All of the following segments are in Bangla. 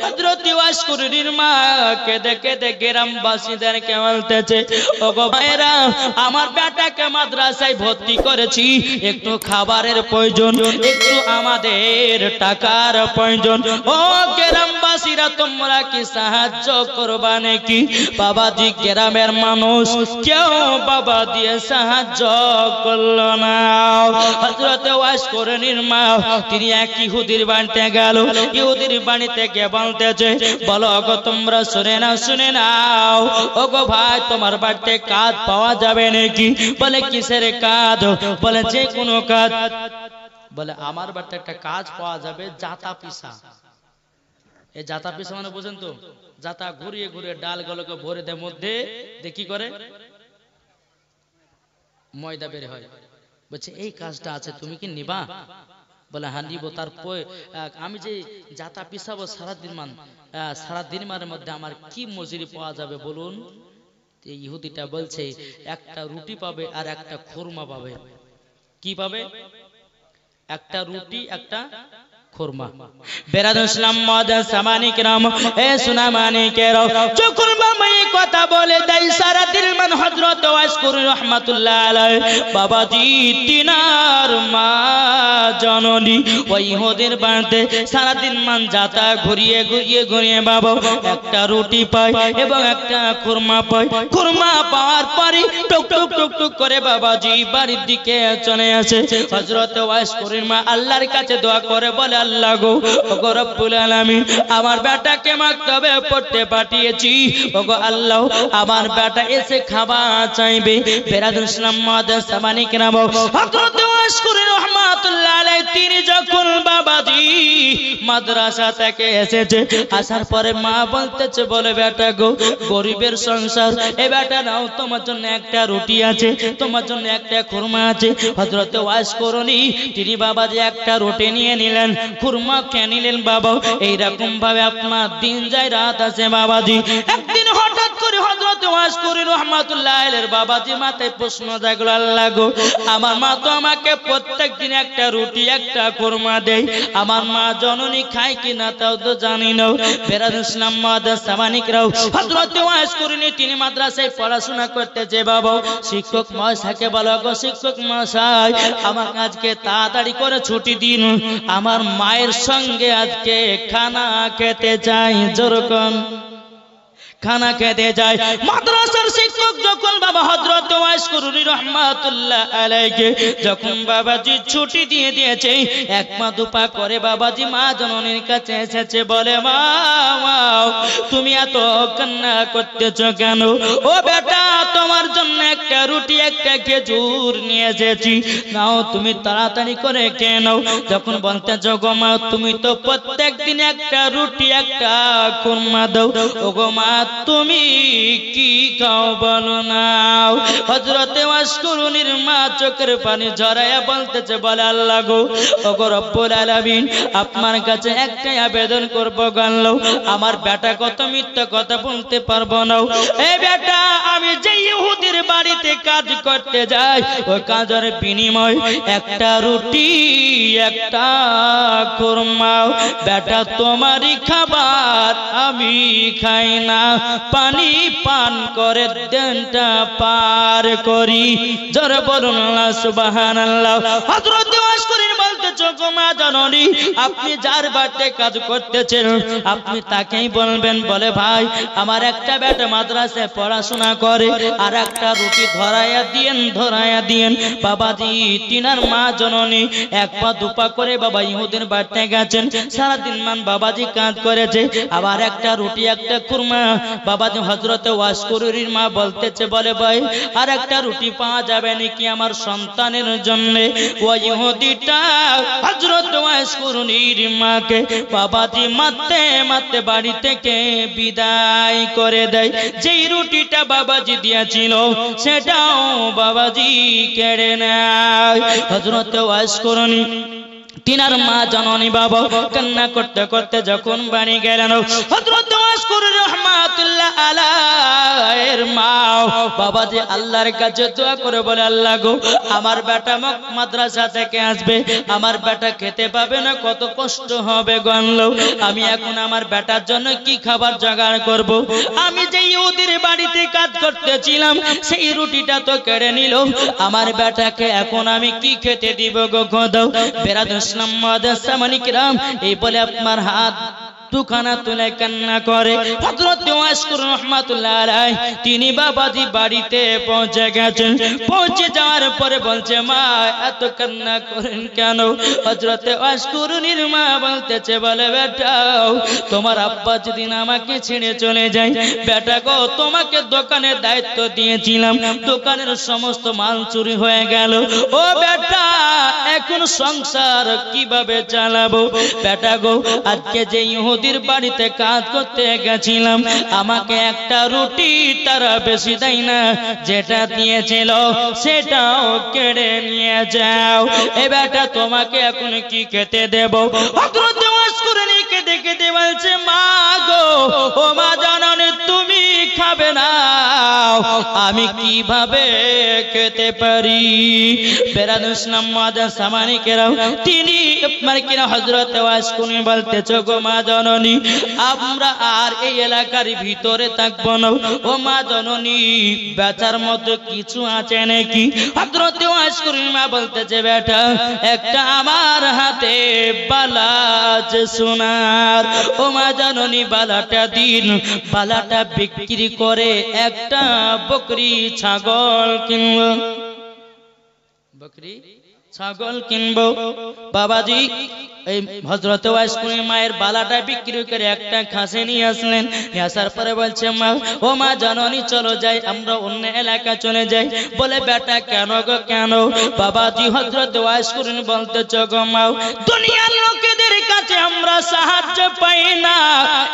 হযরত ওয়াসকরণীর মা কেঁদে কেঁদে গ্রামবাসীদেরকে বলতেছে, ওগো ভাইরা, আমার বেটাকে মাদ্রাসায় ভর্তি করেছি, একটু খাবারের প্রয়োজন, একটু আমাদের টাকার প্রয়োজন। ও গ্রামবাসীরা, তোমরা কি সাহায্য করবা নাকি? বাবাজি গ্রামের মানুষ কেউ বাবা দিয়ে সাহায্য করলো না। হযরত ওয়াসকরণীর মা তিনি এক ইহুদির বাড়িতে গেল। ইহুদির বাড়িতে গিয়ে বলতেছে, বলো গো তোমরা শুনে নাও, ওগো ভাই, তোমার বাড়িতে কাজ পাওয়া যাবে নাকি? বলে কিসের কাজ? বলে যে কোনো কাজ। বলে আমার বাড়িতে একটা কাজ পাওয়া যাবে, জাতা পিসা। এই জাতা পিসা মানে বুঝেন তো? জাতা ঘুরিয়ে ঘুরিয়ে ডালগুলোকে ভরে দেয়, মধ্যে দেখি করে ময়দা বের হয়। বলছে এই কাজটা আছে, তুমি কি নিবা? বলে হ্যাঁ নিব। তারপর আমি যে জাতা পিসাবো সারাদিন মানের মধ্যে আমার কি মজুরি পাওয়া যাবে বলুন? ইহুদিটা বলছে একটা রুটি পাবে আর একটা খুরমা পাবে। কি পাবে? একটা রুটি, একটা খুরমা। বেরাদ ইসলাম মাদার সামানি কিরাম, এ সোনা মানিকেরা, যখন বাবা এই কথা বলে দেয়, সারা দিন মান হযরত ওয়াসকরী রাহমাতুল্লাহ আলাইহি বাবাজি তিনার মা জননী ওই ইহুদির বাড়িতে সারা দিন মান যাতা ঘুরিয়ে বাবা একটা রুটি পায় এবং একটা খুরমা পায়। খুরমা পাওয়ার পরে টুক টুক টুক টুক করে বাবাজি বাড়ির দিকে চলে আসে। হযরত ওয়াসকরীর মা আল্লাহর কাছে দোয়া করে, বলে আল্লাহ গো, ওগো রব্বুল আলামিন, আমার বেটাকে মাকতাবে পড়তে পাঠিয়েছি, ওগো আল্লাহ, আমার বেটা এসে খাবার চাইবে। বেরাদুল ইসলাম মাদ্রাসা মানিক নাম হযরত ওয়াসকরী রাহমাতুল্লাহ আলাইহি তিনি যখন বাবাজি মাদ্রাসা থেকে এসেছে, আসার পরে মা বলতেছে, বলে বেটা গো, গরিবের সংসার, এ বেটা নাও, তোমার জন্য একটা রুটি আছে, তোমার জন্য একটা খুরমা আছে। হযরত ওয়াসকরী তিনি বাবাজি একটা রুটি নিয়ে নিলেন, খুরমা খেয়ে নিলেন। বাবা এইরকম ভাবে আপনার দিন যায় রাত আছে বাবাজি। একদিন হঠাৎ করে হযরত ওয়াসকরী রাহমাতুল্লাহ আলাইহির বাবাজি মাথায় প্রশ্ন জাগলো, আল্লাহ গো, আমার মা তো আমাকে প্রত্যেকদিন একটা রুটি একটা খুরমা দেয়, আমার মা জননী খায় কিনা তাও তো জানি না। বেরাদুল ইসলাম মাদ্রাসা মানিকরাও, হযরত ওয়াসকরী তিনি মাদ্রাসায় পড়াশোনা করতেছে। বাবা শিক্ষক মহাশয়কে বলো, গো শিক্ষক মহাশয়, আমার আজকে তাড়াতাড়ি করে ছুটি দিন, আমার মায়ের সঙ্গে আজকে খানা খেতে চাই। যেরকম খানা খেতে যায়। মাদ্রাসার শিক্ষক যখন বাবা হযরত ওয়াসকরী রাহমাতুল্লাহ আলাইহি যখন বাবাজি ছুটি দিয়ে দিয়েছে, এক পা দুপা করে বাবাজি মা জননীর কাছে এসেছে, বলে মা, তুমি এত কান্না করতেছো কেন? ও বেটা, তোমার জন্য একটা রুটি একটা খেজুর নিয়ে এসেছি, নাও তুমি তাড়াতাড়ি করে খেয়ে নাও। যখন বলতেছো, গো মা, তুমি তো প্রত্যেকদিন একটা রুটি একটা খুরমা দাও, ও গো মা, তুমি কি খাও বলো না? হযরত ওয়াসকরীর মা চোখের পানি ঝরাইয়া বলতেছে, বলে আল্লাহ গো, ওগো রব্বুল আলামিন, আপনার কাছে একটাই আবেদন করবো, গানলো আমার বেটা কত মিথ্যা কথা বলতে পারবো না। এই বেটা, আমি যে ইহুদির বাড়িতে কাজ করতে যাই, ওই কাজের বিনিময় একটা রুটি একটা খুরমা, বেটা তোমারই খাবার আমি খাই না, পানি পান করে দিনটা পার করি। জোরে বলুন আল্লাহ সুবহানাল্লাহ। হযরত ওয়াসকরী বলতেছে, গো মা জননী, আপনি যার বাড়িতে কাজ করতেছেন আপনি তাকেই বলবেন, বলে ভাই, আমার একটা বেটা মাদ্রাসায় পড়াশোনা করে, আর একটা রুটি ধরাইয়া দিয়েন। বাবাজি তিনার মা জননী এক পা দুপা করে বাবা ইহুদির বাড়িতে গেছেন, সারাদিন মান বাবাজি কাজ করেছে, আবার একটা রুটি একটা খুরমা। বাবাজি হযরত ওয়াসকরীর মা বলতেছে, বলে ভাই, আর একটা রুটি পাওয়া যাবে নাকি আমার সন্তানের জন্য? ওই ইহুদিটা হযরত ওয়াসকরীর মাকে বাবাজি মারতে মারতে বাড়ি থেকে বিদায় করে দেয়। যেই রুটিটা বাবাজি দিয়েছিল সেটাও বাবাজি কেড়ে নেয়। হযরত ওয়াসকরী তিনার মা জননী বাবা কান্না করতে করতে যখন বাড়ি গেলেন হযরত ওয়াসকুর রাহমাতুল্লাহ আলাইহির মা বাবাজি আল্লাহর কাছে দোয়া করে বলে আল্লাহ গো আমার বেটা মাদ্রাসা থেকে আসবে আমার বেটা খেতে পাবে না কত কষ্ট হবে গো আল্লাহ আমি এখন আমার বেটার জন্য কি খাবার জোগাড় করব আমি যে ইহুদির বাড়িতে কাজ করতেছিলাম সেই রুটিটা তো কেড়ে নিল আমার বেটাকে এখন আমি কি খেতে দিব গো খোদা বেরাদুল ইসলাম মুআদ্দাসামানি কিরাম এই বলে আপনার হাত দুখানা তুলে কান্না করে হযরত ওয়াসকুর রাহমাতুল্লাহ আলাইহি তিনি বাবাজি বাড়িতে পৌঁছে গেছেন পৌঁছে যাওয়ার পরে বলছে মা এত কান্না করেন কেন হযরত ওয়াসকুরের মা বলতেছে বলে বেটা তোমার আব্বা যেদিন আমাকে ছেড়ে চলে যায় বেটা গো তোমাকে দোকানের দায়িত্ব দিয়েছিলাম দোকানের সমস্ত মাল চুরি হয়ে গেল ও বেটা এখন সংসার কিভাবে চালাবো বেটা গো আজকে যে ইহুদির বাড়িতে কাজ করতে গেছিলাম আমাকে একটা রুটি তারা বেশি দেয় না যেটা দিয়েছিল সেটাও কেড়ে নিয়ে যাও এ বেটা তোমাকে এখন কি খেতে দেব হযরত ওয়াসকুরকে দেখে বলছে মা গো ও মা জননী তুমি খাবে না আমি কিভাবে খেতে পারি বেরাদুল ইসলাম মুআদ্দাসামানি কিরাম তিনি আপনার কিনা হযরত ওয়াসকুর বলতেছে গো মা জননী আমরা আর এই এলাকার ভিতরে থাকবো না ও মা জননী বেচার মতো কিছু আছে নাকি হযরত ওয়াসকুর মা বলতেছে বেটা একটা আমার হাতে বালা আছে সোনার ও মা জননী বালাটা দিন বালাটা বিক্রি করে একটা বকরি ছাগল কিনবো বকরি ছাগল কিনবো বাবাজি এই হযরত ওয়াসকুর মায়ের বালাটা বিক্রি করে একটা খাসি নিয়ে আসলেন আসার পরে বলছে মা ও মা জননী চলো যাই আমরা অন্য এলাকা চলে যাই বলে বেটা কেন গো কেন বাবাজি হযরত ওয়াসকুর বলতেছে গো মা দুনিয়ার লোকেদের কাছে আমরা সাহায্য পাই না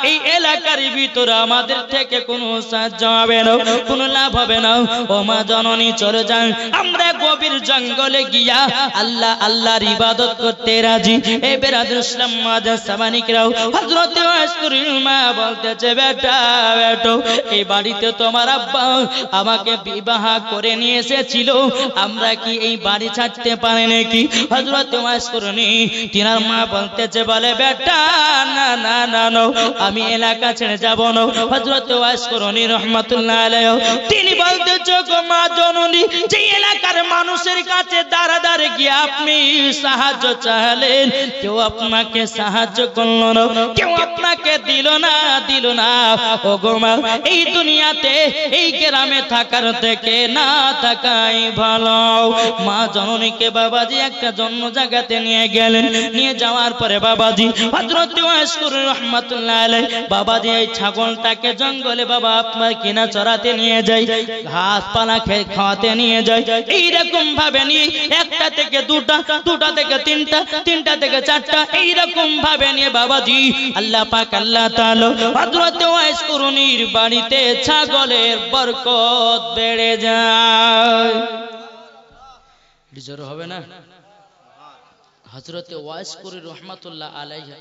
এই এলাকার ভিতরে আমাদের থেকে কোনো সাহায্য হবে না কোনো লাভ হবে না ও মা জননী চলে যান আমরা গভীর জঙ্গলে গিয়া আল্লাহ আল্লাহর ইবাদত করতে রাজি এই বেরাদুল ইসলাম মুআদ্দাসামানি কিরাম হযরত ওয়াসকুর মা বলতেছে বেটা বেটো এই বাড়িতে তোমার আব্বা আমাকে বিবাহ করে নিয়ে এসেছিল আমরা কি এই বাড়ি ছাড়তে পারি নাকি হযরত ওয়াসকুর তিনার মা বলতেছে বলে বেটা না না না না আমি এলাকা ছেড়ে যাব না হযরত ওয়াসকুর রাহমাতুল্লাহ আলাইহি তিনি বলতেছে গো মা জননী যে এলাকার মানুষের কাছে দাঁড়াদাঁড়ি গিয়ে আপনি সাহায্য চাইলেন কেউ আপনাকে সাহায্য করলো না কেউ আপনাকে দিল না ও গো মা এই দুনিয়াতে এই গ্রামে থাকার থেকে না থাকাই ভালো মা জননীকে বাবাজি একটা জন্য জায়গাতে নিয়ে গেলেন নিয়ে যাওয়ার পরে বাবাজি হযরত ওয়াসকুর রাহমাতুল্লাহ আলাইহি বাবাজি এই ছাগলটাকে জঙ্গলে বাবা আপনার কিনা চড়াতে নিয়ে যায় ঘাস পালা খাওয়াতে নিয়ে যায় এই রকম ভাবে নিয়ে একটা থেকে দুটা দুটা থেকে তিনটা তিনটা থেকে চারটা এই রকম ভাবে নিয়ে বাবাজি আল্লাহ পাক আল্লাহ তাআলা হযরত ওয়াসকুরের বাড়িতে ছাগলের বরকত বেড়ে যায় জোরে হবে না হযরত ওয়াসকুর রাহমাতুল্লাহ আলাইহি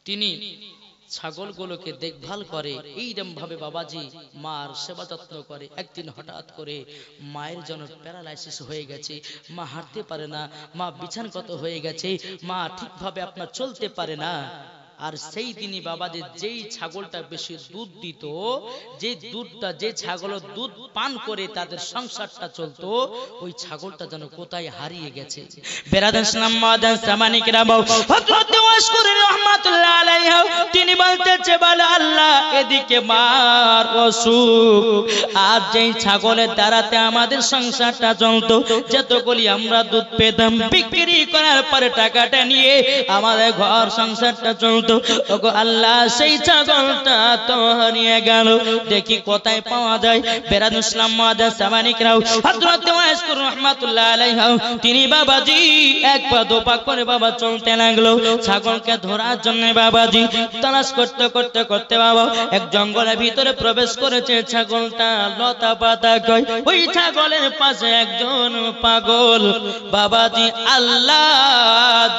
তিনি ছাগলগুলোকে দেখভাল করে এইরকম ভাবে বাবাজি মার সেবা যত্ন করে একদিন হঠাৎ করে মায়ের জন্য প্যারালাইসিস হয়ে গেছে মা হাঁটতে পারে না মা বিছানাগত হয়ে গেছে মা ঠিকভাবে আপনার চলতে পারে না আর সেই দিনই বাবাজি যেই ছাগলটা বেশি দুধ দিত যে দুধটা যে ছাগলের দুধ পান করে তাদের সংসারটা চলতো ওই ছাগলটা যেন কোথায় হারিয়ে গেছে বেরাদুল ইসলাম মুআদ্দাসামানি কিরাম হযরত ওয়াসকুর রাহমাতুল্লাহ আলাইহি তিনি বলতেছে বলে আল্লাহ এদিকে মার অসুখ আর যেই ছাগলের দ্বারাতে আমাদের সংসারটা চলতো যতগুলি আমরা দুধ পেতাম বিক্রি করার পরে টাকাটা নিয়ে আমাদের ঘর সংসারটা চলতো করতো, ওগো আল্লাহ সেই ছাগলটা তো হারিয়ে গেল, দেখি কোথায় পাওয়া যায়। বেরাদ ইসলাম মুআজ্জাজ সামানিকরাও হযরত ওয়াইস রাহমাতুল্লাহ আলাইহি তিনি বাবাজি এক পা দো পা করে বাবা চলতে লাগলো ছাগলকে ধরার জন্য। বাবাজি তালাশ করতে করতে করতে বাবা এক জঙ্গলের ভিতরে প্রবেশ করেছে। ছাগলটা লতা পাতা খায়, ওই ছাগলের পাশে একজন পাগল বাবাজি আল্লাহ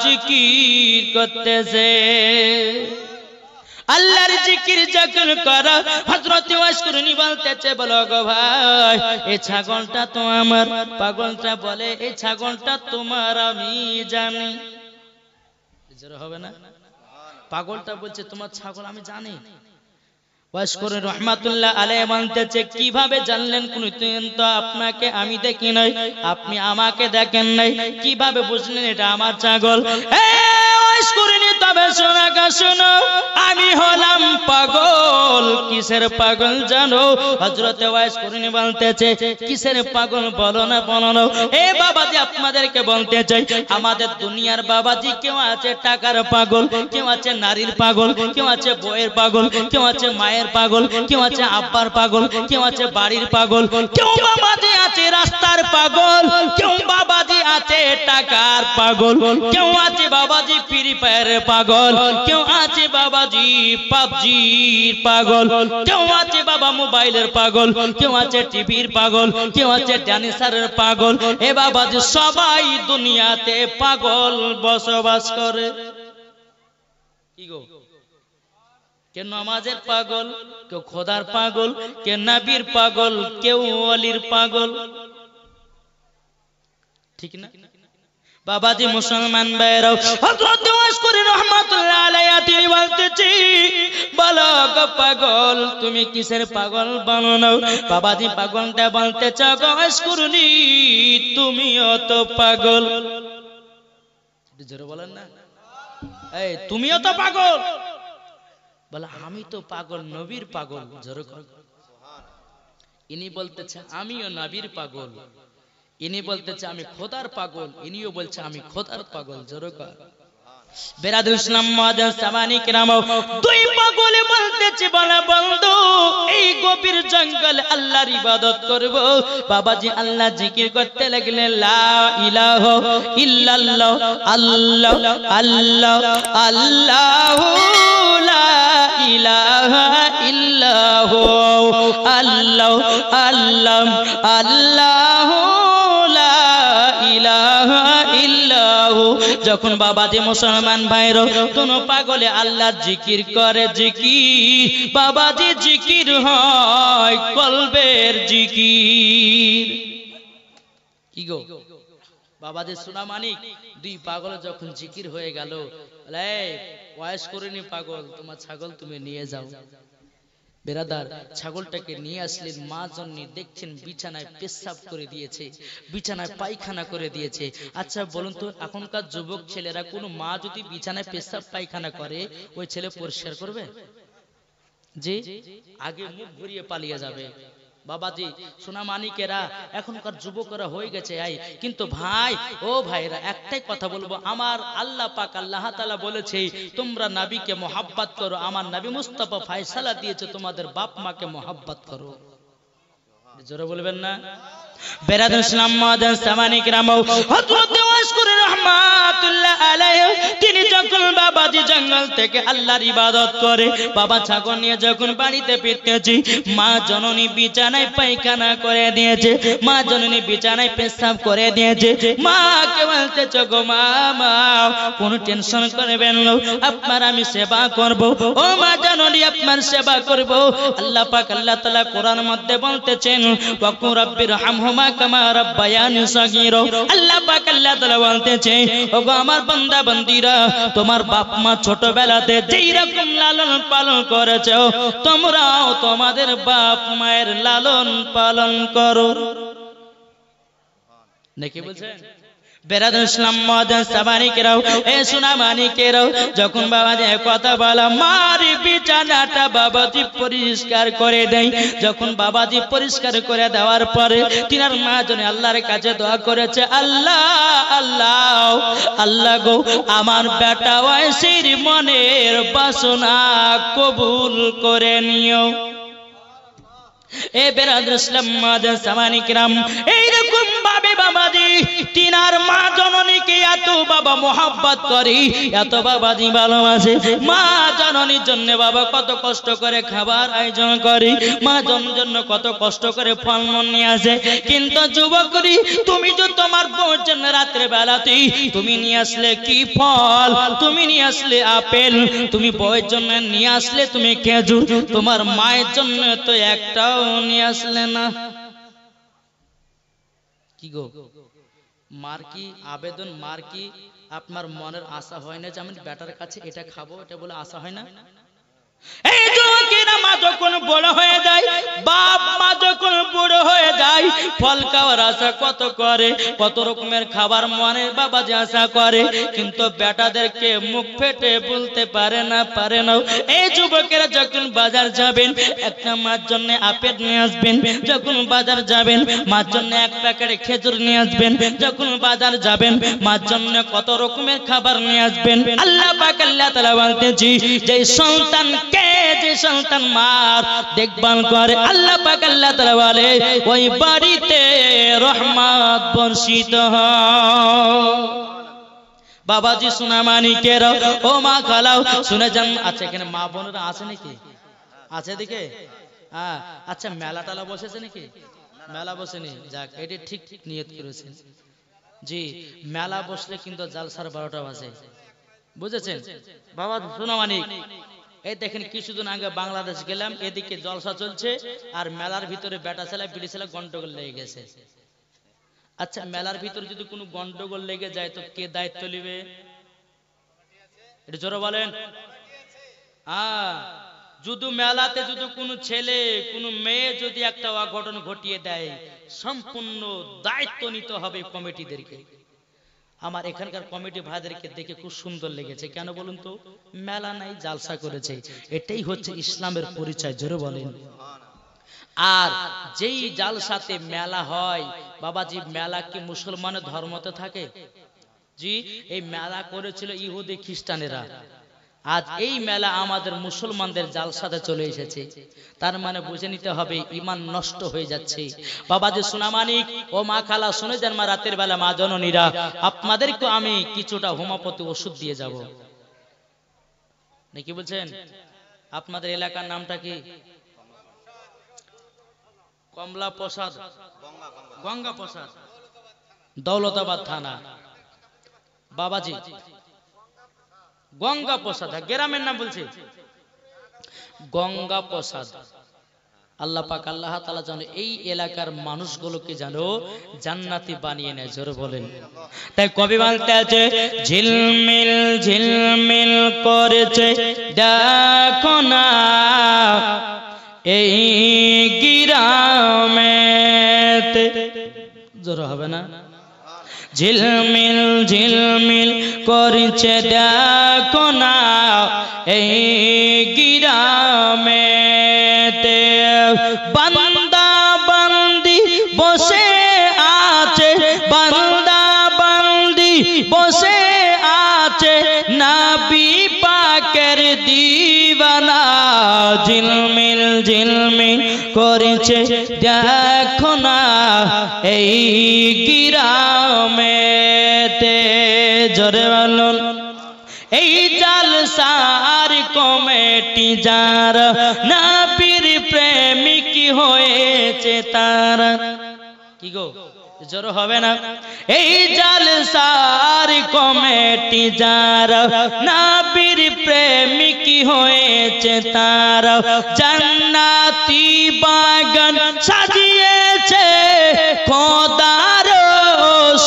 জিকির করতেছে। আল্লাহর জিকির যখন করা হযরত ওয়াইস করুনি বলতেছে, বলো গো ভাই এই ছাগলটা তো আমার। পাগলটা বলে এই ছাগলটা তোমার আমি জানি। জোরে হবে না? পাগলটা বলছে তোমার ছাগল আমি জানি। ওয়াইস করুনি রাহমাতুল্লাহ আলাইহি বলতেছে, কিভাবে জানলেন? কোনদিন তো আপনাকে আমি দেখি নাই, আপনি আমাকে দেখেন নাই, কিভাবে বুঝলেন এটা আমার ছাগল? তবে শোনা গা শোনো, আমি হলাম পাগল। কিসের পাগল জানো? হযরত ওয়াইস করুনি বলতেছে, কিসের পাগল বলো না বলো না। এ বাবাজি আপনাদেরকে বলতে চাই, আমাদের দুনিয়ার বাবাজি কেউ আছে টাকার পাগল, কেউ আছে নারীর পাগল, কেউ আছে বইয়ের পাগল, কেউ আছে মায়ের পাগল, কেউ আছে আব্বার পাগল, কেউ আছে বাড়ির পাগল, কেউ বাবাজি আছে রাস্তার পাগল, কেউ বাবাজি আছে টাকার পাগল, কেউ আছে বাবাজি ফ্রি ফায়ারের পাগল, কেউ আছে বাবাজি পাবজির পাগল, কেউ আছে বাবা মোবাইলের পাগল, কেউ আছে টিভির পাগল, কেউ আছে ডান্সারের পাগল। এ বাবাজি সবাই দুনিয়াতে পাগল বসবাস করে। কি গো? কেউ নামাজের পাগল, কেউ খোদার পাগল, কেউ নবীর পাগল, কেউ ওলির পাগল, ঠিক না? বাবাজি মুসলমান ভাইরাও হযরত ওয়াইস করুনি রাহমাতুল্লাহ আলাইহি তিনি বলতেছি, বলো গো পাগল তুমি কিসের পাগল বলো না। বাবাজি পাগলটা বলতেছে, ওয়াইস করুনি তুমিও তো পাগল। জোরে বলেন না, এই তুমিও তো পাগল। বলে আমি তো পাগল, নবীর পাগল। জোরে কর। ইনি বলতেছে আমিও নবীর পাগল, ইনি বলতেছে আমি খোদার পাগল, ইনিও বলছে আমি খোদার পাগল। জোরে কর। বেরাদুল ইসলাম মুআজ্জাজ সামানিকরাম দুই পাগলে বলতেছে, বলে বন্ধু এই গভীর জঙ্গলে আল্লাহর ইবাদত করব। বাবাজি আল্লাহ জিকির করতে লাগলেন, লা ইলাহা ইল্লাল্লাহ আল্লাহ আল্লাহ আল্লাহু লা ইলাহা ইল্লাহু আল্লাহ আল্লাহ আল্লাহু যখন বাবাজি মুসলমান ভাইরো কোনো পাগলে আল্লাহর জিকির করে, জিকির বাবাজি জিকির হয় কলবের জিকির। কি গো বাবাজি সোনা মানিক দুই পাগল যখন জিকির হয়ে গেল, ওয়াইস করুনি পাগল তোমার ছাগল তুমি নিয়ে যাও। বেরাদার ছাগলটাকে নিয়ে আসলেন, মা জন্নি দেখছেন বিছানায় পেশাব করে দিয়েছে, বিছানায় পায়খানা করে দিয়েছে। আচ্ছা বলুন তো এখনকার যুবক ছেলেরা কোনো মা যদি বিছানায় পেশাব পায়খানা করে ওই ছেলে পরিষ্কার করবে? যে আগে মুখ ঘুরিয়ে পালিয়ে যাবে। বাবাজি সোনা মানিকেরা এখনকার যুবকরা হয়ে গেছে কিন্তু ভাই ও ভাইরা একটাই কথা বলবো, আমার আল্লাহ পাক আল্লাহ তাআলা বলেছে তোমরা নবীকে মোহাব্বত করো, আমার নবী মুস্তাফা ফয়সালা দিয়েছে তোমাদের বাপ মাকে মোহাব্বত করো। জোরে বলবেন না? বেরাদুল ইসলাম মুআজ্জাজ সামানিকরাম হযরত ওয়াইস করুনি রাহমাতুল্লাহ আলাইহি তিনি যখন বাবাজি জঙ্গল থেকে আল্লাহর ইবাদত করে, বাবা ছাগল নিয়ে যখন বাড়িতে ফিরতেছি, মা জননী বিছানায় পায়খানা করে দিয়েছে, মা জননী বিছানায় পেশাব করে দিয়েছে। মাকে বলতেছে, গো মা কোনো টেনশন করবেন না, আপনার আমি সেবা করব। ও মা জননী আপনার সেবা করব। আল্লাহ পাক আল্লাহ তাআলা কোরআন মধ্যে বলতেছেন, ওয়াকুর রাব্বির হামহুমা কামা রাব্বায়ানি সগীরা। আল্লাহ পাক আল্লাহ তাআলা বলতেছে, ওগো আমার বান্দা বান্দীরা তোমার বাপ মা ছোটবেলাতে যেই রকম লালন পালন করেছো তোমরাও তোমাদের বাপ মায়ের লালন পালন করো। নাকি বলছেন? বেরাদ ইসলাম মহাজন সাবানিকেরাও এ সুনামানিকেরাও যখন বাবাজি কথা বলা মার বিছানাটা বাবাজি পরিষ্কার করে দেয়। যখন বাবাজি পরিষ্কার করে দেওয়ার পরে তিনার মা জন আল্লাহর কাছে দোয়া করেছে, আল্লাহ আল্লাহ আল্লাহ গো আমার বেটা ওয়াইসির মনের বাসনা কবুল করে নিও। এ বেরাদ ইসলাম মাদার সামানিকরাম এইরকম ভাবে বাবাজি তিনার মা জননীকে এত বাবা মোহাব্বত করি, এত বাবাজি ভালোবাসে। মা জননীর জন্য বাবা কত কষ্ট করে খাবার আয়োজন করি, মা জননীর জন্য কত কষ্ট করে ফলমূল নিয়ে আসে। কিন্তু যুবকরি তুমি যে তোমার বউর জন্য রাত্রে বেলাতেই তুমি নিয়ে আসলে কি ফল, তুমি নিয়ে আসলে আপেল, তুমি বউয়ের জন্য নিয়ে আসলে তুমি খেজুর, তোমার মায়ের জন্য তো একটাও নিয়ে আসলে না। কি গো মার কি আবেদন, মার কি আপনার মনের আশা হয় না যে আমি বেটার কাছে এটা খাবো, এটা বলে আশা হয় না? এই যুবকেরা মা যখন বড় হয়ে যায়, বাপ মা যখন বড় হয়ে যায়, ফল খাওয়ার আশা কত করে, কত রকমের খাবার মনে বাবাজি আশা করে, কিন্তু বেটাদেরকে মুখ ফেটে বলতে পারে না। এই যুবকেরা যখন বাজার যাবেন একটা মার জন্য আপেল নিয়ে আসবেন, যখন বাজার যাবেন মার জন্য এক প্যাকেট খেজুর নিয়ে আসবেন, যখন বাজার যাবেন মার জন্য কত রকমের খাবার নিয়ে আসবেন। আল্লাহ পাক আল্লাহ তাআলা বলতেছি যে সন্তান যে সন্তান মার দেখভাল করে আল্লাহ পাক আল্লাহ তাআলা বলে ওই বাড়িতে রহমত বর্ষিত হয়। বাবাজি সোনামানিকেরা ও মা খালাও শুনে যান। আচ্ছা এখানে মা বোনেরা আছে নাকি? আছে দিকে? হ্যাঁ আচ্ছা মেলা টালা বসেছে নাকি? মেলা বসেনি, যাক এটা ঠিক নিয়ত করেছেন। জি মেলা বসলে কিন্তু জালসার 12টা বাজে, বুঝেছেন বাবা সোনামানিক? এই দেখেন কিছুদিন আগে বাংলাদেশ গেলাম, এদিকে জলসা চলছে আর মেলার ভিতরে বেটা ছেলে বিড়ি ছেলে গন্ডগোল লেগে গেছে। আচ্ছা মেলার ভিতরে যদি কোনো গন্ডগোল লেগে যায় তো কে দায়িত্ব নেবে? এটা জোরে বলেন। যদি মেলাতে যদি কোনো ছেলে কোনো মেয়ে যদি একটা অঘটন ঘটিয়ে দেয় সম্পূর্ণ দায়িত্ব নিতে হবে কমিটিদেরকে। আমার এখানকার কমিটি ভাইদেরকে দেখে খুব সুন্দর লেগেছে। কেন বলুন তো? মেলা নাই, জালসা করেছে, এটাই হচ্ছে ইসলামের পরিচয়। জোরে বলেন। আর যেই জালসাতে মেলা হয় বাবাজি, মেলা কি মুসলমানের ধর্মতে থাকে? জি এই মেলা করেছিল ইহুদি খ্রিস্টানেরা, আজ এই মেলা আমাদের মুসলমানদের জালসাতে চলে এসেছে। তার মানে বুঝে নিতে হবে ঈমান নষ্ট হয়ে যাচ্ছে। বাবাজি সোনামানিক ও মা খালা শুনে যান, মা রাতের বেলা মা জননীরা আপনাদেরকে আমি কিছুটা হোমিওপ্যাথি ওষুধ দিয়ে যাব নাকি বলছেন? আপনাদের এলাকার নামটা কি? কমলা প্রসাদ, গঙ্গা প্রসাদ, দৌলতাবাদ থানা। বাবাজি গঙ্গা প্রসাদ, গ্রামের নাম বলছে গঙ্গা প্রসাদ। আল্লাহ পাক আল্লাহ তাআলা যেন এই এলাকার মানুষগুলোকে যেন জান্নাতি বানিয়ে নেয়। জোরে বলেন। তাই কবি বলতে আছে ঝিলমিল ঝিলমিল করেছে দেখো না এই গ্রামেতে। জোরে হবে না? ঝিলমিল ঝিলমিল করছে দেখো না এই গ্রামেতে, বান্দা বান্দি বসে আছে, বান্দা বান্দি বসে আছে, নবী পাকের দিওয়ানা। ঝিলমিল ঝিলমিল করছে দেখো না এই গ্রামেতে। জোরে বলুন। এই জালসার কমিটি যারা নবীর প্রেমিক হয়েছে তারা। কি গো জোরে হবে না? এই জালসার কমিটি যারা নবীর প্রেমিক হয়েছে তারা জান্নাতি বাগান সাজিয়েছে খোদার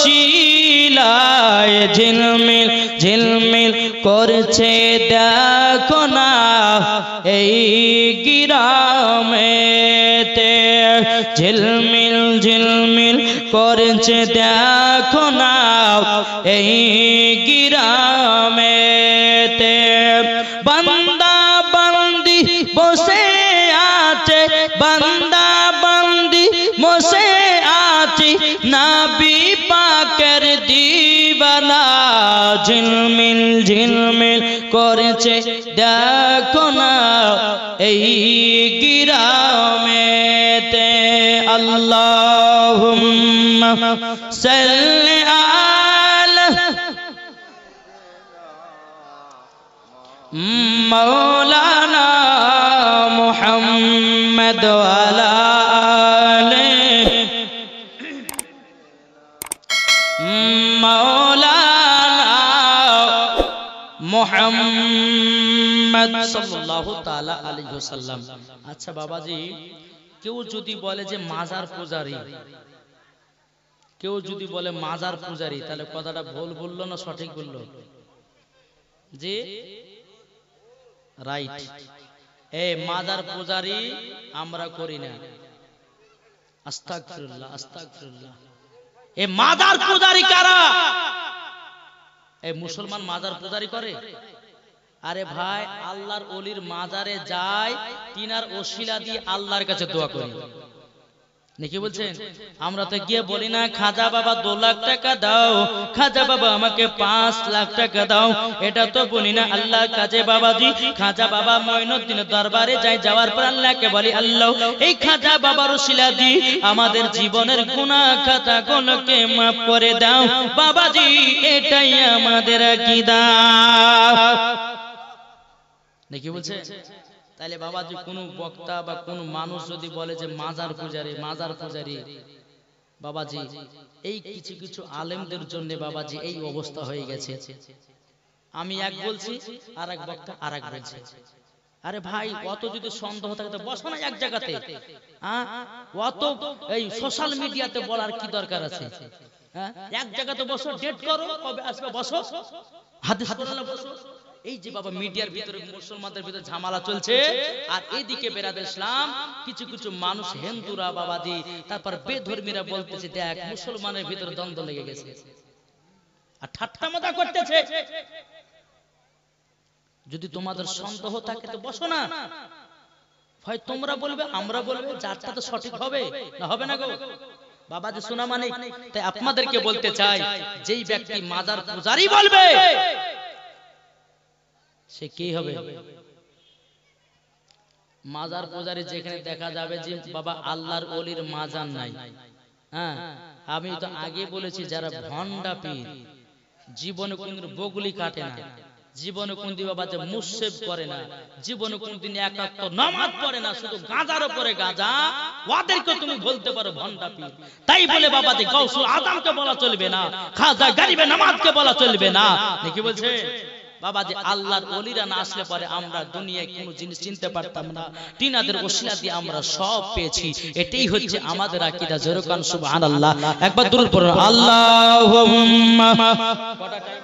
শিলায়। ঝিলমিল ঝিলমিল করছে দেখো না এই গ্রামেতে, ঝিলমিল ঝিলমিল করেছে দেখো না এই গিরামেতে বান্দা বান্দি বসে আছে বান্দা বান্দি বসে আছে নবী পাকের দিওয়ানা ঝিলমিল ঝিলমিল করেছে দেখো না এই গিরামেতে আল্লাহুম্মা সাল্লি আলা মাওলানা মুহাম্মদ ওয়া আলা আলিহি মাওলানা মুহাম্মদ সাল্লাল্লাহু তাআলা আলাইহি ওয়াসাল্লাম। আচ্ছা বাবাজি, কেউ যদি বলে যে মাজার পূজারী, কেউ যদি বলে মাজার পূজারী, তাহলে কথাটা ভুল বললো না সঠিক বললো? যে রাইট। এই মাজার পূজারী আমরা করি না। আস্তাগফিরুল্লাহ আস্তাগফিরুল্লাহ। এই মাজার পূজারী কারা? এই মুসলমান মাজার পূজারী করে? আরে ভাই, আল্লাহর ওলির মাজারে যায়, তিনার ওসিলা দিয়ে আল্লাহর কাছে দোয়া করি নাকি বলছেন? আমরা তো গিয়ে বলি না খাজা বাবা 2 লাখ টাকা দাও, খাজা বাবা আমাকে 5 লাখ টাকা দাও, এটা তো বলি না। আল্লাহর কাছে বাবাজি খাজা বাবা মঈনুদ্দিনের দরবারে যায়, যাওয়ার পর আল্লাহকে বলি আল্লাহ এই খাজা বাবার ওসিলা দিয়ে আমাদের জীবনের গুনাহ খাতাগুলোকে maaf করে দাও বাবাজি, এটাই আমাদের আকীদা নাকি বলছে? তাহলে বাবাজি কোন বক্তা বা কোন মানুষ যদি বলে যে মাজার পূজারী মাজার পূজারী, বাবাজি এই কিছু কিছু আলেমদের জন্য বাবাজি এই অবস্থা হয়ে গেছে। আমি এক বলছি আর এক বক্তা আর এক বলছে। আরে ভাই, অত যদি সন্দেহ থাকে তো বসো না এক জায়গাতে। অত এই সোশ্যাল মিডিয়াতে বলার কি দরকার আছে? এক জায়গাতে বসো, ডেট করো, কবে আসবে বসো, হাদিস পড়ালে বসো। এই যে বাবা মিডিয়ার ভিতরে মুসলমানদের ভিতরে ঝামেলা চলছে, আর এইদিকে বেরাদ ইসলাম কিছু কিছু মানুষ হিন্দুরা বাবাজি তারপর বেধর্মীরা বলতেছে দেখ মুসলমানের ভিতরে দ্বন্দ্ব লেগে গেছে, আর ঠাট্টা মজা করতেছে। যদি তোমাদের সন্দেহ থাকে তো বসো না, হয় তোমরা বলবে আমরা বলবো, যারটা তো সঠিক হবে না হবে না গো বাবাজি শোনা মানে। তাই আপনাদেরকে বলতে চাই, যেই ব্যক্তি মাজার পূজারী বলবে সে কি হবে? মাজার পূজারী যেখানে দেখা যাবে যে বাবা আল্লাহর ওলির মাজার নাই। হ্যাঁ, আমি তো আগে বলেছি যারা ভণ্ডা পীর, জীবনে কোনদিন বগলি কাটে না, জীবনে কোনদিন বাবা যে মুসেব করে না, জীবনে কোনদিন একাত্ম নামাজ পড়ে না, শুধু গাঁজার উপরে গাঁজা, ওদেরকে তুমি বলতে পারো ভণ্ডা পীর। তাই বলে বাবা যে গাউসুল আজমকে বলা চলবে না, খাজা গরিবে নামাজকে বলা চলবে না নাকি বলছে? বাবা যে আল্লাহর ওলিরা না আসলে পরে আমরা দুনিয়ায় কোনো জিনিস চিনতে পারতাম না, তিনাদের ওসিলা দিয়ে আমরা সব পেয়েছি। এটাই হচ্ছে আমাদের আকীদা। জোরে কান সুবহানাল্লাহ। একবার দুরূদ পড়ুন আল্লাহুম্মা। কটা টাইম?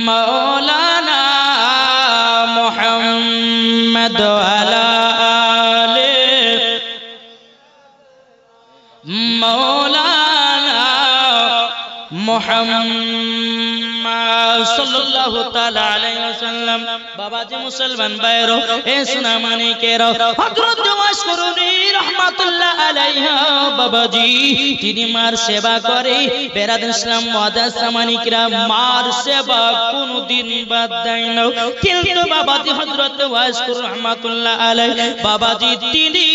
মাওলানা মুহাম্মদ আলা আলিহি মাওলানা মুহাম্মদ সাল্লাল্লাহু তাআলা আলাইহি ওয়াসাল্লাম। বাবাজি মুসলমান ভাইরা, এ সোনা মানিকেরা, হযরত ওয়াসকুরুনি রাহমাতুল্লাহ আলাইহা বাবাজি তিনি মার সেবা করে। বেরাদ ইসলাম মুআজ্জাজ মানিকরা মার সেবা কোনদিন বাদ দেয় না। কিন্তু বাবাজি হযরত ওয়াসকুর রাহমাতুল্লাহ আলাইহি বাবাজি তিনি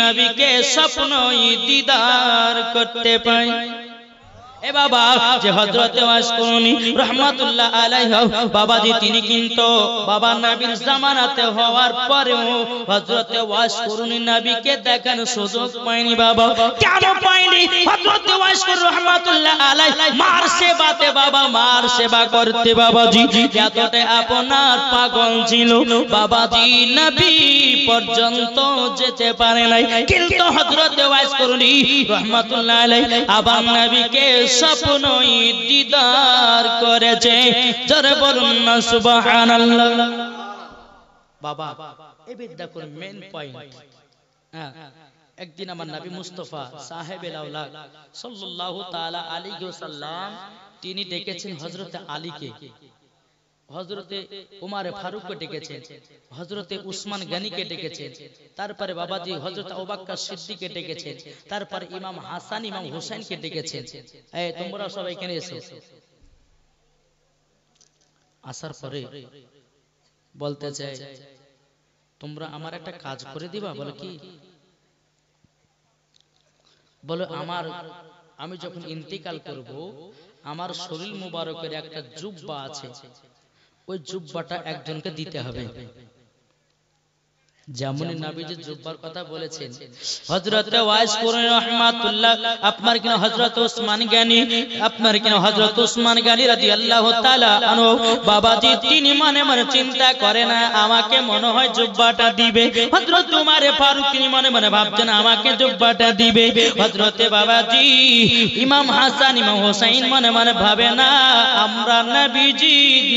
নবীকে স্বপ্নই দিদার করতে পায়। এ বাবা যে হযরত ওয়াসকুরুনি রাহমাতুল্লাহ আলাইহি বাবাজি তিনি কিন্তু বাবা নবীর জামানাতে হওয়ার পরেও হযরত ওয়াসকুরুনি নবীকে দেখার সুযোগ পায়নি। বাবা কেন পায়নি? হযরত ওয়াসকুর রাহমাতুল্লাহ আলাইহি মার সেবাতে বাবা মার সেবা করতে বাবাজি এতটা আপনার পাগল ছিল বাবাজি নবী পর্যন্ত যেতে পারে নাই। কিন্তু হযরত ওয়াসকুরুনি রাহমাতুল্লাহ আলাইহি আবার নবীকে স্বপ্নই দিদার করেছে। জোরে বলুন না সুবহানাল্লাহ। বাবা এবার দেখুন মেন পয়েন্ট। হ্যাঁ, একদিন আমার নবী মুস্তাফা সাহেবুল আওলাদ সাল্লাল্লাহু তাআলা আলাইহি ওয়াসাল্লাম তিনি ডেকেছেন হযরতে আলীকে, হযরতে উমর ফারুককে ডেকেছেন, হযরতে উসমান গনিকে ডেকেছেন, তারপরে বাবাজি হযরত আবু বকর সিদ্দিককে ডেকেছেন, তারপরে ইমাম হাসান ইমাম হোসেনকে ডেকেছেন। এই তোমরা সবাই এখানে এসো। আসার পরে বলতে চাই তোমরা আমার একটা কাজ করে দিবা। বলে কি? বলে আমি যখন ইন্তিকাল করব আমার শরীর মুবারকের একটা জুব্বা আছে, ওই জুব্বাটা একজনকে দিতে হবে। যেমন নবীজি জুব্বার কথা বলেছেন, হযরত ওয়াইস কুরনি রাহমাতুল্লাহ, আপনার কিনা হযরত উসমান গনি, আপনার কিনা হযরত উসমান গনি রাদিয়াল্লাহু তাআলা আনহু বাবাজি তিনি মনে মনে চিন্তা করে না আমাকে মনে হয় জুব্বাটা দিবে। হযরত উমর ফারুক তিনি মনে মনে ভাবছেন আমাকে জুব্বাটা দিবে। হযরত বাবাজি ইমাম হাসান ইমাম হোসেন মনে মনে ভাবে না আমরা নবীজি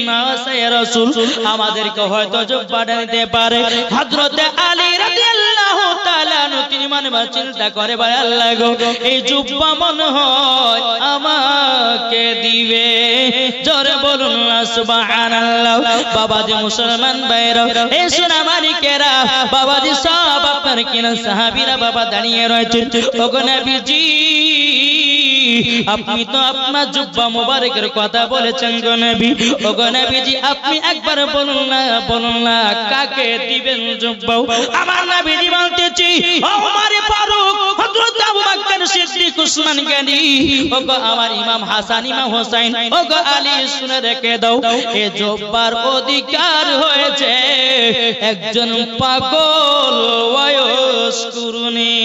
নাসায়ে রাসূল আমাদেরকে হয়তো জুব্বাটা দিতে পারে। হযরত আলী রাদিয়াল্লাহু তাআলা আনহু তিনি মনে মনে চিন্তা করে ভাই আল্লাহ গো এই জুব্বা মনে হয় আমাকে দিবে। জোরে বলুন না সুবহানাল্লাহ। বাবাজি মুসলমান ভাইরা, এই সোনা মানিকেরা, বাবাজি সব আপনার কিনা সাহাবীরা বাবা দাঁড়িয়ে রয়েছে। ওগো নবীজি আপনি তো আপনার জুব্বা মুবারকের কথা বলেছেন গো নবী। ওগো নবীজি আপনি একবার বলুন না কাকে দিবেন জুব্বা? আমার নবীজি বলতেছি ওমর ফারুক, হযরত আবু বকর সিদ্দিক, উসমান গনি, ওগো আমার ইমাম হাসান ইমাম হোসেন, ওগো আলী শুনে রেখে দাও এই জুব্বার অধিকার হয়েছে একজন পাগল ওয়াইস কুরনি।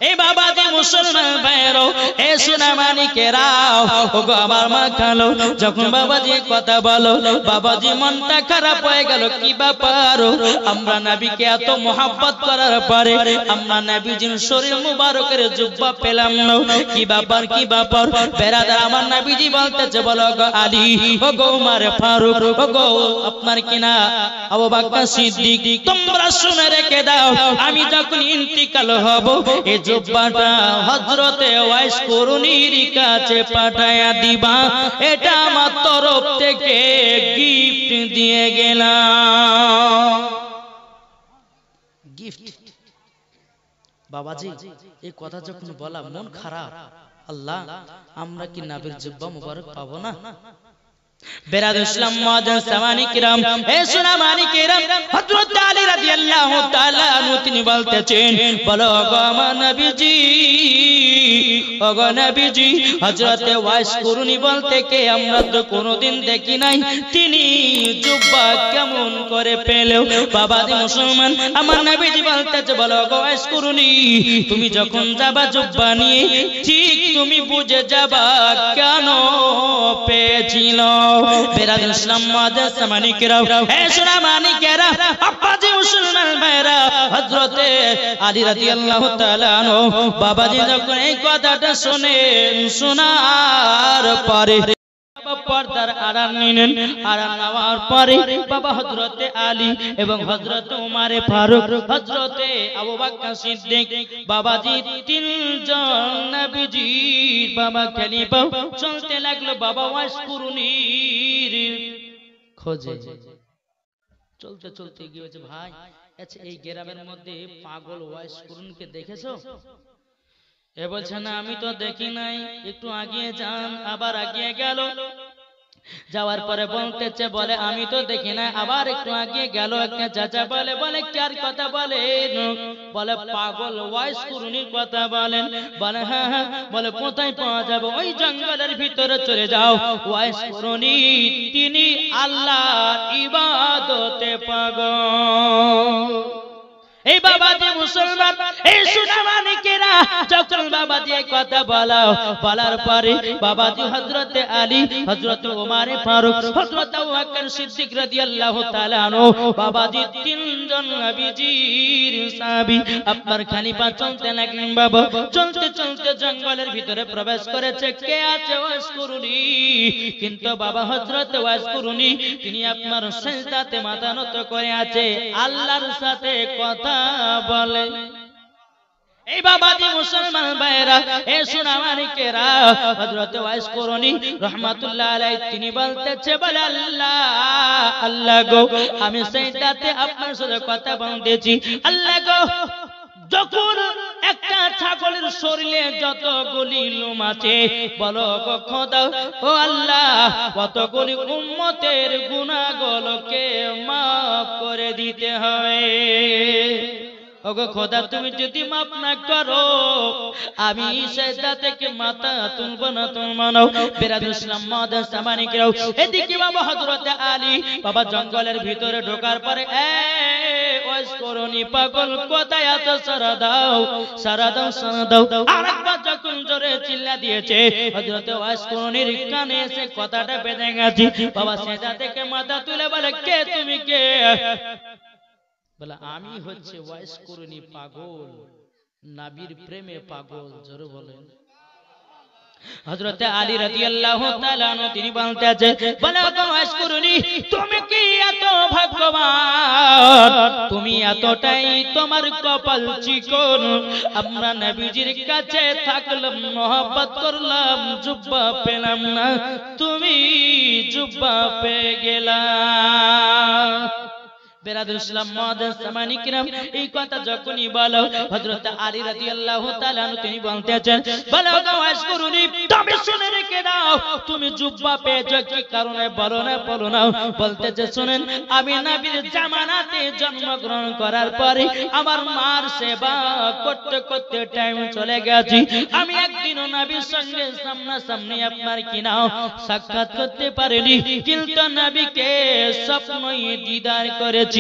এই বাবাজি মুসলমান ভাইরাও, এ সোনা মানিকেরাও, ওগো আমার মা খালো যখন বাবাজি কথা বলো বাবাজি মনটা খারাপ হয়ে গেল। কি ব্যাপার? আমরা নবীকে এত মোহাব্বত করার পরে আমরা নবীজির শরীর মুবারকের জুব্বা পেলাম না। কি ব্যাপার কি ব্যাপার? বেরাদার আমার নবীজি বলতেছে বলো গো আলী, ওগো উমর ফারুক, ওগো আপনার কিনা আবু বকর সিদ্দিক, তোমরা শুনে রেখে দাও আমি যখন ইন্তিকাল হব এই জুব্বাটা হযরতে ওয়াইস কুরনির কাছে পাঠায়া দিবা, এটা আমার তরফ থেকে গিফট দিয়ে গেলাম। গিফট। বাবাজি এই কথা যখন বলা মন খারাপ, আল্লাহ আমরা কি নবীর জুব্বা মুবারক পাবো না? বেরাদর ইসলাম মুআজ্জাজ সামানি কিরাম, এ সোনা মানিকেরাম, হযরত আলী রাদিয়াল্লাহু তাআলা আনহু তিনি বলতেছেন বলো গো আমার নবীজি, ওগো নবীজি হযরত ওয়াইস কুরনি বলতে কে আমরা তো কোনোদিন দেখি নাই, তিনি জুব্বা কেমন করে পেলো? বাবাজি মুসলমান আমার নবীজি বলতেছে বলো গো ওয়াইস কুরনি তুমি যখন যাবা জুব্বা নিয়ে ঠিক তুমি বুঝে যাবা কেন পেয়েছিল। বেরাদর ইসলাম মুআজ্জাজ সামানি কিরাম, হে সোনা মানিকেরা, আব্বাজি মুসলমান ভাইরা, হযরতে আলী রাদিয়াল্লাহু তাআলা আনহু বাবাজি যখন এই কথাটা শুনেন, শোনার পরে পর্দার আড়াল নিলেন। আড়াল নেওয়ার পরে বাবা হযরতে আলী এবং হযরতে উমর ফারুক, হযরতে আবু বকর সিদ্দিক বাবাজি তিনজন নবীজির বাবা খলিফা চলতে লাগলো বাবা ওয়াইস কুরনির খোঁজে। চলতে চলতে গিয়েছে ভাই আচ্ছা এই গ্রামের মধ্যে পাগল ওয়াইস কুরনিকে দেখেছো? এ বলছে না আমি তো দেখি নাই, একটু আগিয়ে যান। আবার আগিয়ে গেল, যাওয়ার পরে বলতেছে বলে আমি তো দেখি না। আবার একটু আগিয়ে গেল, একটা চাচা বলে কার কথা বলেন? বলে পাগল ওয়াইস কুরনির কথা বলেন। বলে হ্যাঁ হ্যাঁ। বলে কোথায় পাওয়া যাবে? ওই জঙ্গলের ভিতরে চলে যাও। ওয়াইস কুরনি তিনি আল্লাহর ইবাদতে পাগল। এই বাবাজি মুসলমান, এই সোনা মানিকেরা, যখন বাবাজি এই কথা বলার পরে বাবাজি হযরতে আলী, হযরতে উমর ফারুক, হযরত আবু বকর সিদ্দিক রাদিয়াল্লাহু তাআলা আনহু বাবাজি তিনজন তিনজন নবীজির সাহাবী আপনার খলিফা চলতে লাগলেন বাবা চলতে চলতে জঙ্গলের ভিতরে প্রবেশ করেছে কে আছে ওয়াজ করুনি কিন্তু বাবা হযরত ওয়াজ করুনি তিনি আপনার সিজদাতে মাথা নত করে আছে আল্লাহর সাথে কথা বলে এই বাবাজি মুসলমান ভাইরা এ সোনামানিকেরা হযরত ওয়াইস করনি রাহমাতুল্লাহ আলাইহি তিনি বলতেছে বলে আল্লাহ আল্লাহ গো আমি সিজদাতে আপনার সাথে কথা বলতেছি আল্লাহ গো যখন একটা ছাগলের শরীরে যতগুলি লোম আছে বলো গো খোদা ও আল্লাহ কতগুলি উম্মতের গুনাহগুলোকে maaf করে দিতে হবে ওগো খোদা তুমি যদি maaf না করো আমি সিজদা থেকে মাথা তুলব না বিরাদ ইসলাম মাদাস সামানিকেরাও এদিকে বাবা হযরত আলী বাবা জঙ্গলের ভিতরে ঢোকার পরে ওয়াজ করনি পাগল কোথায় আছো সারা দাও আরেকবার যখন জোরে চিল্লা দিয়েছে হযরত ওয়াজ করনির কানে এসে কথাটা বেজে গেছে বাবা সিজদা থেকে মাথা তুলে বলে কে তুমি কে বলে আমি হচ্ছে ওয়াইস করুনি পাগল নবীর প্রেমে পাগল জোরে বলেন হযরত আলী রাদিয়াল্লাহু তাআলা আনহু তিনি বলতে আছে বলে ওয়াইস করুনি তুমি কি এত ভাগ্যবান তুমি এতটাই তোমার কপাল চিকন আমরা নবীজির কাছে থাকলাম মহব্বত করলাম জুব্বা পেলাম না তুমি জুব্বা পেয়ে গেলা বেরাদুল ইসলাম মাদাস সামানিকরাম এই কথা যখনই বলো হযরত আলী রাদিয়াল্লাহু তাআলা আনহু তিনি বলতে আছেন বলো ওয়াজ করুনি তুমি শুনে রেখে দাও তুমি জুব্বা পেয়েছো কি কারণে বলো না বলতেছে শুনেন আমি নবীর জামানাতে জন্মগ্রহণ করার পরে আমার মার সেবা করতে করতে টাইম চলে গেছে আমি একদিনও নবীর সঙ্গে সামনাসামনি আপনার কিনাও সাক্ষাৎ করতে পারিনি কিন্তু নবীকে স্বপ্নই দিদার করেছি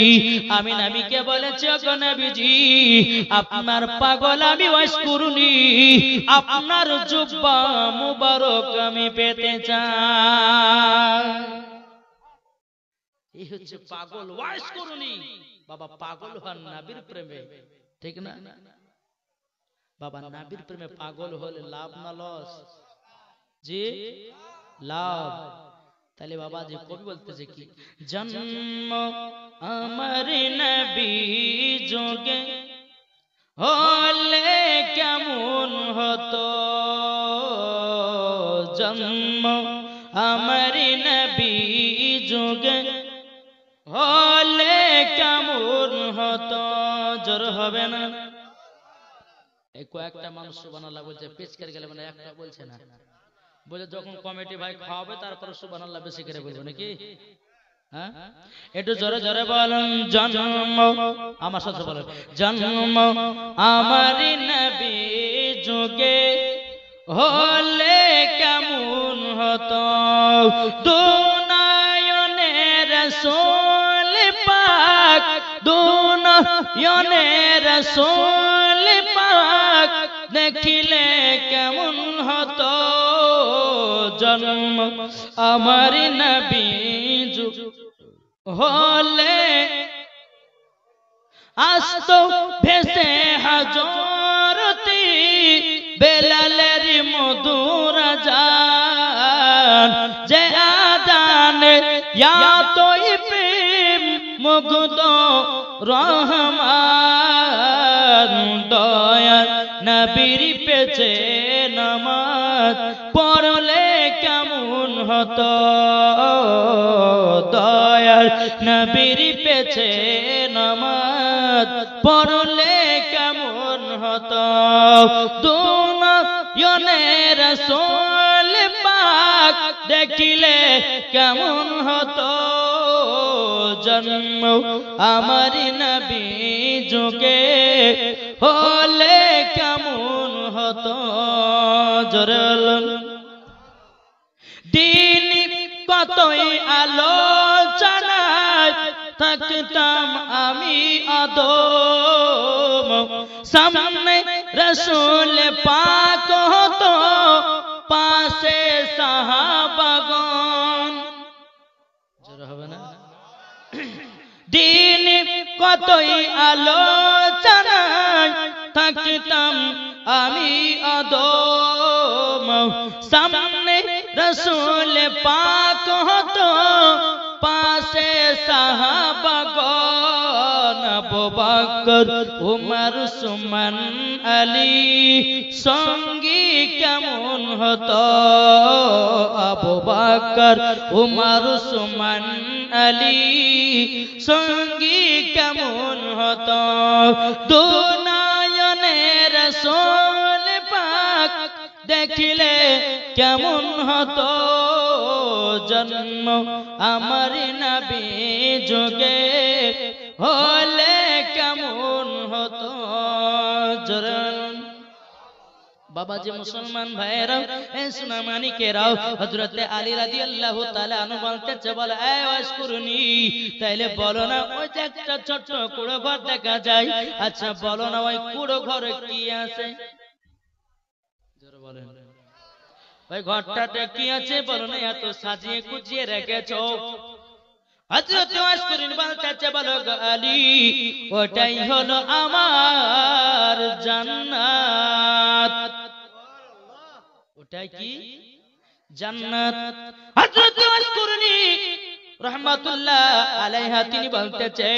আমি নবীকে বলেছি ওগো নবীজি আপনার পাগল আমি ওয়াজ করুনি আপনার জুব্বা মুবারক আমি পেতে চাই এই হচ্ছে পাগল ওয়াজ করুনি বাবা পাগল হন নবীর প্রেমে ঠিক না বাবা নবীর প্রেমে পাগল হলে লাভ না লস জি লাভ তাহলে বাবা জি কবি বলতেছে কি জন্ম আমার নবী যোগে হলে কেমন হতো জন্ম আমার নবী যোগে হলে কেমন হতো জোর হবে না এই কয়েকটা মানুষ সুবহানাল্লাহ বলছে পেছকের গেলে মানে একটা বলছে না বলে যখন কমিটি ভাই খাওয়াবে তারপরে সুবহানাল্লাহ বেশি করে বলবো নাকি হ্যাঁ একটু জোরে জোরে বলেন জন্ম আমার সাথে বলেন জন্ম আমার নবী যুগে হলে কেমন হতো দুনায়নের রাসূল পাক দুনায়নের রাসূল পাক দেখিলে কেমন হতো জন্ম আমার নবী হলে আসতো ভেসে হাজরতি বেলালের মধুর আযান যে আযানে ইয়া তোই প্রেম মুগ্ধ রহমান দয়াল নবীর পেছে নামাজ পড়লে কেমন হতো দয়াল নবীর পেছে নামাজ পড়লে কেমন হতো দুনিয়ার রাসূল পাক দেখিলে কেমন হতো জন্ম আমার নবী যুগে হলে কেমন হতো জোরে দিন কতই আলোচনায় থাকতাম আমি আদম সামনে রাসূল পাক হতো পাশে সাহাবাগণ জোরে হবে না দিন কতই আলোচনায় থাকতাম আমি অদম, সামনে রসুল পাক হতো, পাশে সাহাবাগণ, আবু বকর উমর উসমান আলী, সঙ্গী কেমন হতো, আবু বকর উমর উসমান আলী, সঙ্গী কেমন হতো, দুনয়নে রাসূল পাক দেখিলে কেমন হতো, জন্ম আমার নবী যুগে হলে কেমন হতো। বাবাজি মুসলমান ভাইরা, এই সোনামানিকেরাও, হযরত আলী রাদিয়াল্লাহু তাআলা আনহু বলতেছে, বলে এই ওয়াজকুরনি, তাইলে বলো না ওই যে একটা ছোট কুড়ো ঘর দেখা যায়, আচ্ছা বলো না ওই কুড়ো ঘরে কি আছে, জোরে বলেন ওই ঘরটাতে কি আছে, বলো না এত সাজিয়ে গুছিয়ে রেখেছো। হযরত ওয়াজকুরনি বলতেছে, বলো গো আলী, ওটাই হলো আমার জান্নাত। ওটাই কি জান্নাত। হযরত ওয়াজকুরনি রহমাতুল্লাহ আলাইহা তিনি বলতেছে,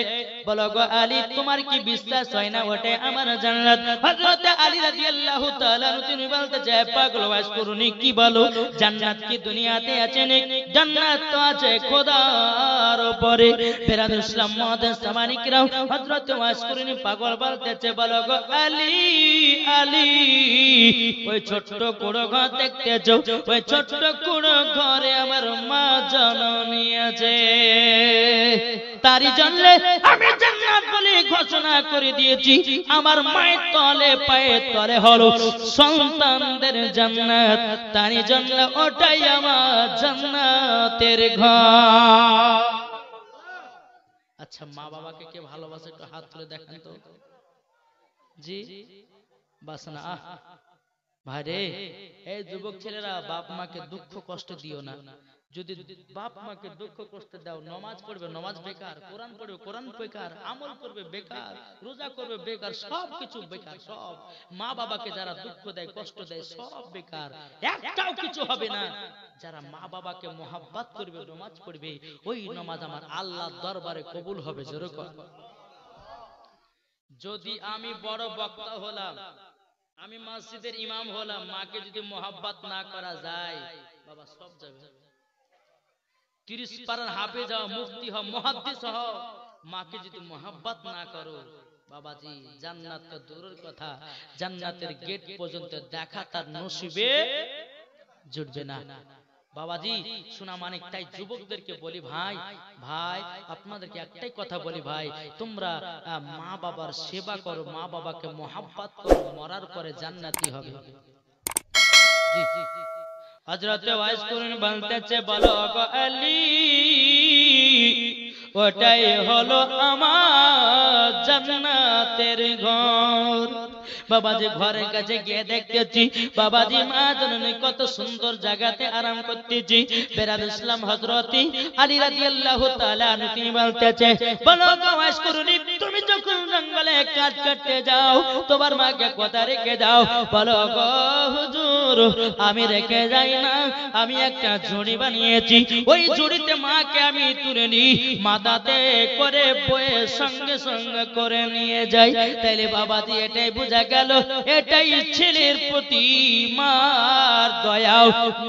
বলো গো আলী, তোমার কি বিশ্বাস হয় না ওটাই আমার জান্নাত? হযরত আলী রাদিয়াল্লাহু তাআলা তিনি বলতেছে, পাগল ওয়াজকুরনি, কি বলো, জান্নাত কি দুনিয়াতে আছে নাকি? জান্নাত তো আছে খোদার উপরে। বেরাদুল ইসলাম মুআদ্দিস সামানিকরাও, হযরত ওয়াজকুরনি পাগল বলতেছে, বলো গো আলী, আলী, ওই ছোট্ট কুড়ো ঘর দেখতেছো, ওই ছোট্ট কুড়ো ঘরে আমার মা জননী আছে, তারই জন্য আমি জান্নাত বলে ঘোষণা করে দিয়েছি। আমার মায়ের তলে পায়ের তলে হলো সন্তানদের জান্নাত, তারই জন্য ওটাই আমার জান্নাতের ঘর। আচ্ছা, মা বাবাকে কে ভালোবাসে একটু হাত তুলে দেখেন তো। জি বাস না। ভাই রে, এই যুবক ছেলেরা, বাপ মাকে দুঃখ কষ্ট দিও না। যদি বাপ মাকে দুঃখ কষ্ট দাও, নামাজ পড়বে নামাজ বেকার, কোরআন পড়বে কোরআন বেকার, আমল করবে বেকার, রোজা করবে বেকার, সব কিছু বেকার। সব মা বাবাকে যারা দুঃখ দেয় কষ্ট দেয় সব বেকার, একটাও কিছু হবে না। যারা মা বাবাকে মোহাব্বত করবে, নামাজ পড়বে, ওই নামাজ আমার আল্লাহর দরবারে কবুল হবে। জোরে কর। যদি আমি বড় বক্তা হলাম, আমি মসজিদের ইমাম হলাম, মাকে যদি মোহাব্বত না করা যায়, বাবা সব যাবে। 30 পারার হাফেজ হও, মুফতি হও, মুহাদ্দিস হও, মাকে যদি মোহাব্বত না করো, বাবাজি জান্নাত তো দূরের কথা, জান্নাতের গেট পর্যন্ত দেখা তার নসিবে জুটবে না। বাবাজি সোনামানিক, তাই যুবকদেরকে বলি, ভাই ভাই আপনাদেরকে একটাই কথা বলি, ভাই তোমরা মা বাবার সেবা করো, মা বাবাকে মোহাব্বত করো, মরার পরে জান্নাতি হবে। জি জি। হযরত ওয়াজকুরনি বলতেছে, বলো গো আলী, ওটাই হলো আমার জান্নাতের ঘর। বাবাজি ঘরের কাছে গিয়ে দেখতেছি, বাবাজি মা জননী কত সুন্দর জায়গাতে আরাম করতেছি। বেরাদুল ইসলাম হযরত আলী রাদিয়াল্লাহু তাআলা আনহু তিনি বলতেছে, বলো গো ওয়াজকুরনি, তুমি যখন জঙ্গলে কাঠ কাটতে যাও, তোমার মাকে কথা রেখে যাও। বলো গো হুজুর, আমি রেখে যাই না, আমি একটা ঝুড়ি বানিয়েছি, ওই ঝুড়িতে মাকে আমি তুলে নিই, মাথাতে করে বয়ে সঙ্গে সঙ্গে করে নিয়ে যাই। তাইলে বাবাজি এটাই বোঝা গেল, এটাই ছেলের প্রতি মার দয়া,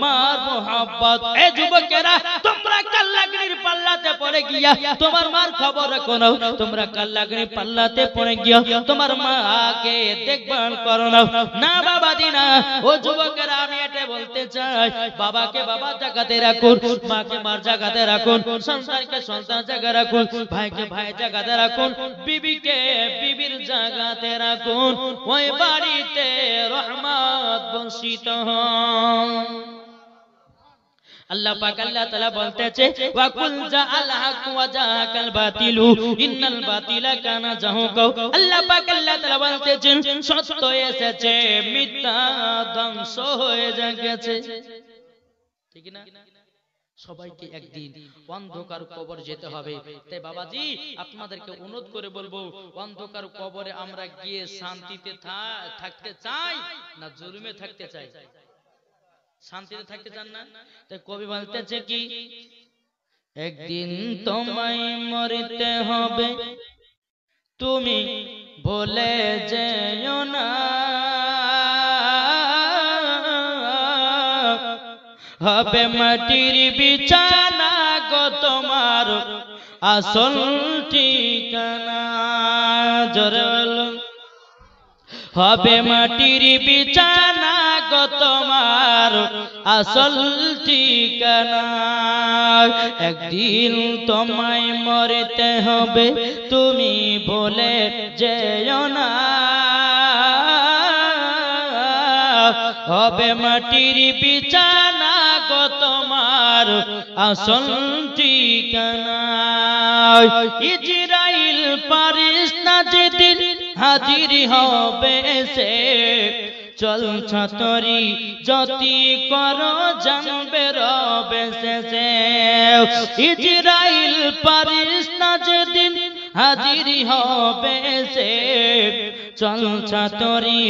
মার মোহাব্বত। এই যুবকেরা, তোমরা কাল্লাগনির পাল্লাতে পড়ে গিয়া তোমার মার খবর রাখো না, তোমরা কাল্লাগনির পাল্লাতে পড়ে গিয়া তোমার মাকে দেখভাল করো না। না বাবাজি না, ও যুবকেরা, আমি এটা বলতে চাই, বাবাকে বাবার জায়গাতে রাখুন, মাকে মার জায়গাতে রাখুন, সন্তানকে সন্তান জায়গা রাখুন, ভাইকে ভাইয়ের জায়গাতে রাখুন, বিবিকে বিবির জায়গাতে রাখুন, ওই বাড়িতে রহমত বর্ষিত হয়। আল্লাহ পাক আল্লাহ তাআলা বলতেছে, ওয়া কুল জাআল হক ওয়া জাহাকাল বাতিলু ইন্নাল বাতিলা কানা জাহুকা। আল্লাহ পাক আল্লাহ তাআলা বলতেছেন, সত্য এসেছে, মিথ্যা ধ্বংস হয়ে গেছে। ঠিক না? সবাইকে একদিন অন্ধকার কবর যেতে হবে। তাই বাবাজি আপনাদেরকে অনুরোধ করে বলবো, অন্ধকার কবরে আমরা গিয়ে শান্তিতে থাকতে চাই না জুলুমে থাকতে চাই? শান্তিতে থাকতে চান না? তাই কবি বলতেছে কি, একদিন তোমায় মরতে হবে, তুমি ভুলে যেও না, হবে মাটির বিছানা গো তোমার আসল ঠিকানা। জরল হবে মাটির বিছানা গো তোমার আসল ঠিকানা। একদিন তোমায় মরতে হবে, তুমি ভুলে যেও না, হবে মাটির বিছানা গো তোমার আসল ঠিকানা। ইজরাইল ফারিস্তা যেদিন হাজির হবে সে, চল ছাতরি যতি করো জানবে রবে শেষে। ইজরাইল ফারিস্তা যেদিন হাজির হবে সে, চল ছাতরি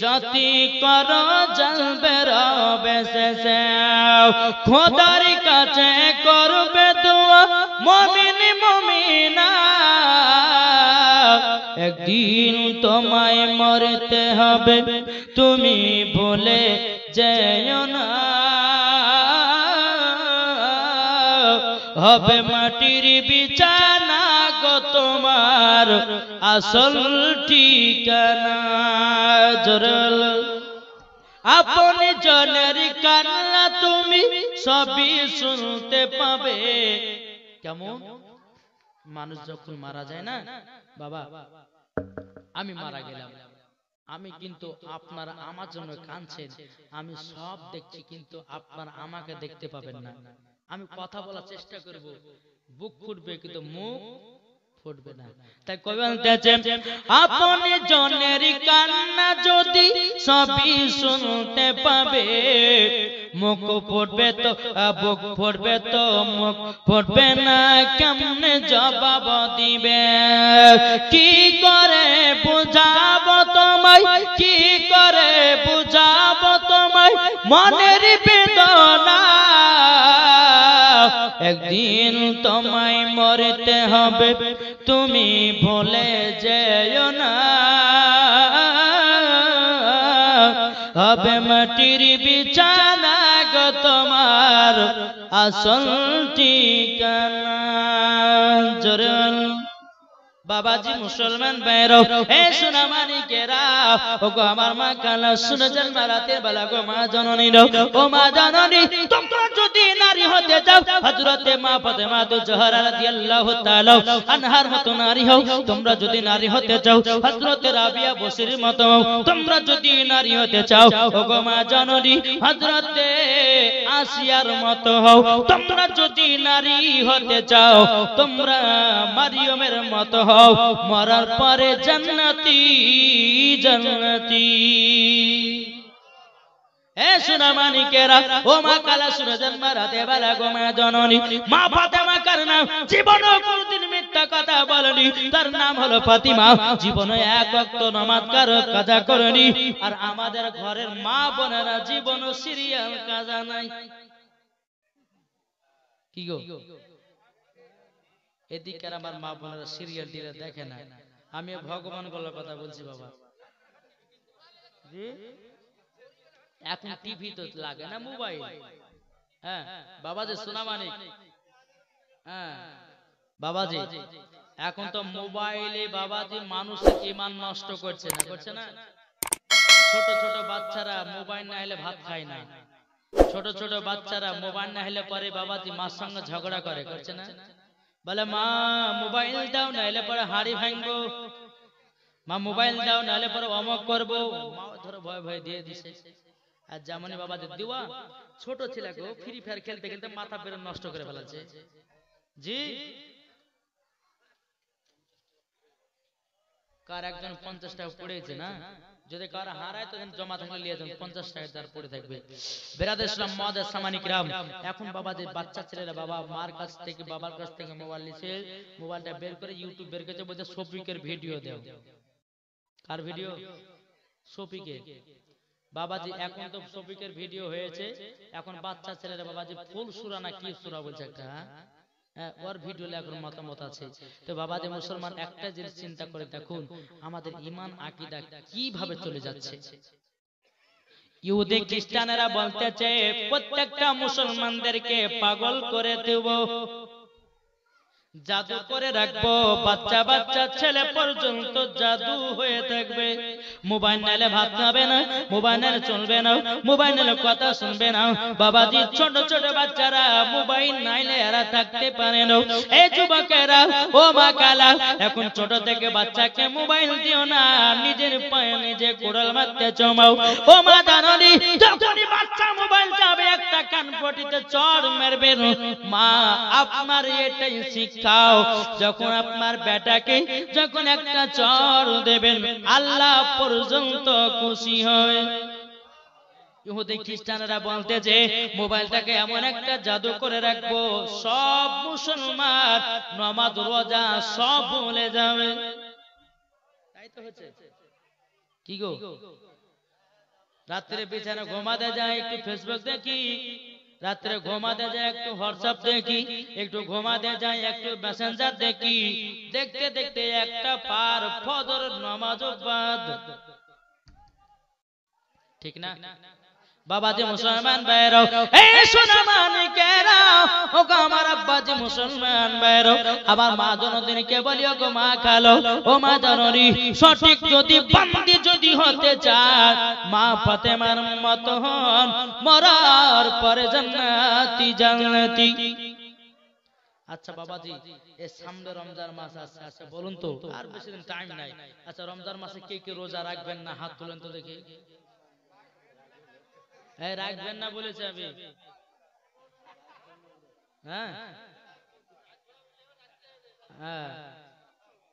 যতি করো জানবে রবে শেষে। খোদার কাছে করবে দোয়া মুমিন মুমিনা, একদিন তোমায় মরতে হবে, তুমি ভুলে যেও না, হবে মাটির বিছানা গো তোমার আসল ঠিকানা। জরল আপন জনের কান্না তুমি সবই শুনতে পাবে। কেমন মানুষ যখন মারা যায় না, বাবা আমি মারা গেলাম, আমি কিন্তু আপনারা আমার জন্য কাঁদছেন, আমি সব দেখছি, কিন্তু আপনারা আমাকে দেখতে পাবেন না। আমি কথা বলার চেষ্টা করব, বুক ফুটবে কিন্তু মুখ ফুটবে না। তাই কবি বলতেছেন, আপন জনের কান্না যদি সবই শুনতে পাবে, মুখ ফুটবে তো বুক ফুটবে তো মুখ ফুটবে না, কেমনে জবাব দিবে? কি করে বুঝাবো তোমায়, কি করে বুঝাবো তোমায় মনের বেদনা, একদিন তোমায় মরতে হবে, তুমি ভুলে যেও না, হবে মাটির বিছানা গো তোমার আসল ঠিকানা। জরল বাবাজি মুসলমান ভাইরা, হে সোনা মানিকেরা, ও গো আমার মা কালা শুনে যান রাতের বেলা গো মা জননী, ও মা জননী, তোমরা যদি নারী হতে চাও, হযরতে মা ফাতেমা তো জোহরা রাদিয়াল্লাহু তাআলা আনহার মতো নারী হও। তোমরা যদি নারী হতে চাও, হযরতে রাবিয়া বসরির মতো হও। তোমরা যদি নারী হতে চাও, ও গো মা জননী, হযরতে আসিয়ার মতো হও। তোমরা যদি নারী হতে চাও, তোমরা মারিয়মের মতো হও, মরার পরে জান্নাতি জান্নাতি। এ সোনা মানিকেরা, ও মা কালা শুনে যান রাতে বেলা গো মা জননী, মা ফাতেমা কার নাম জীবনে কোনদিন মিথ্যা কথা বলেনি, তার নাম হলো ফাতিমা। জীবনে এক ওয়াক্ত নামাজ কাজা করেনি। আর আমাদের ঘরের মা বোনেরা জীবনে সিরিয়াল কাজা নাই। কি গো, এদিকে আমার মা বোনেরা সিরিয়াল টিরা দেখে না। আমি ভগবান গলার কথা বলছি বাবা। এখন টিভি তো লাগে না, মোবাইল। হ্যাঁ বাবাজি সোনা মানিক, হ্যাঁ বাবাজি এখন তো মোবাইলে বাবাজি মানুষের ঈমান নষ্ট করছে না, করছে না? ছোট ছোট বাচ্চারা মোবাইল না হলে ভাত খায় না। ছোট ছোট বাচ্চারা মোবাইল না হলে পরে বাবাজি মার সঙ্গে ঝগড়া করে, করছে না? বলে মা মোবাইল দাও, না হলে পরে হাড়ি ভাঙবো, মা মোবাইল দাও, না হলে পরে অমক করবো। মা ধরো ভয় ভয় দিয়ে দিছে। আর যেমনই বাবাজি দিওয়া ছোট ছেলেকে ফ্রি ফায়ার খেলতে খেলতে মাথা বের নষ্ট করে ফেলাচ্ছে। জি কার একজন 50 টাকা পড়েছে না, যদি কারো হারায় তো জমা থাকলে নিয়ে যান, 50 টাকা তার পড়ে থাকবে। বেরাদের ইসলাম মুআদ্দাস সামানিক রাম, এখন বাবা যে বাচ্চা ছেলেরা বাবা মার কাছ থেকে বাবার কাছ থেকে মোবাইল নিছে, মোবাইলটা বের করে ইউটিউব বের করেছে, বলছে শফিকের ভিডিও দাও। কার ভিডিও? শফিকের। বাবাজি এখন তো শফিকের ভিডিও হয়েছে, এখন বাচ্চা ছেলেরা বাবাজি ফুল সূরা না কি সূরা বলছে একটা, ওর ভিডিও এখন মতামত আছে। তো বাবাজি মুসলমান একটা জিনিস চিন্তা করে দেখুন আমাদের ঈমান আকীদা কিভাবে চলে যাচ্ছে। ইহুদি খ্রিস্টানেরা বলতেছে প্রত্যেকটা মুসলমানদেরকে পাগল করে দেব, জাদু করে রাখবো, বাচ্চা বাচ্চা ছেলে পর্যন্ত জাদু হয়ে থাকবে, মোবাইল নাইলে ভাত খাবে না, মোবাইল নাইলে চলবে না, মোবাইল নাইলে কথা শুনবে না। বাবাজি ছোট ছোট বাচ্চারা মোবাইল নাইলে এরা থাকতে পারে না। এই যুবকেরা ও মা কালা, এখন ছোট থেকে বাচ্চাকে মোবাইল দিও না, নিজের পায়ে নিজে কোড়াল মারতে জমাও। ও মা জাননি যখনই বাচ্চা মোবাইল যাবে একটা কান পটিতে চড় মারবে, মা আপনার এটাই শিক্ষা। যখন আপনার বেটাকে যখন একটা চড় দেবেন আল্লাহ পর্যন্ত খুশি হয়। ইহুদি খ্রিস্টানরা বলতেছে মোবাইলটাকে এমন একটা জাদু করে রাখবো সব মুসলমান নামাজ রোজা সব ভুলে যাবে। তাই তো হচ্ছে কি গো, রাত্রে বিছানা ঘুমাতে যায় একটু ফেসবুক দেখি, রাত্রে ঘুমাতে যায় একটু হোয়াটসঅ্যাপ দেখি, একটু ঘুমাতে যায় একটু মেসেঞ্জার দেখি, দেখতে দেখতে একটা পার ফজর নামাজও বাদ। ঠিক না বাবাজি মুসলমান ভাইরা, এই সোনা মানিকেরা ও গো আমার আব্বাজি মুসলমান ভাইরা, আবার মা জননীকে বলিও গো মা খালো, ও মা জননী সঠিক যদি বান্দি যদি হতে চায় মা ফাতেমার মত হন, মরার পরে জান্নাতি জান্নাতি। আচ্ছা বাবাজি এই সামনে রমজান মাস আছে, আচ্ছা বলুন তো আর বেশি দিন টাইম নাই, আচ্ছা রমজান মাসে কে কে রোজা রাখবেন না হাত তুলেন তো দেখি। রাখবেন না বলেছে আমি, হ্যাঁ হ্যাঁ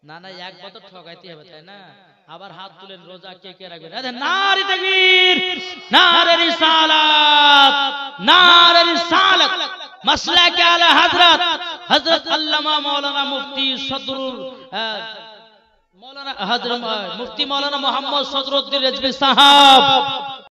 না না একবার তো ঠকাইতে হবে তাই না, আবার হাত তুলেন রোজা কে কে রাখবেন। নারে তাকবীর, নারে রিসালাত, নারে রিসালাত, মাসলাক আলা হযরত হযরত আল্লামা মাওলানা মুফতি সদরুল মৌলানা হযরত মুফতি মাওলানা মোহাম্মদ সদরুদ্দিন রিজভী সাহেব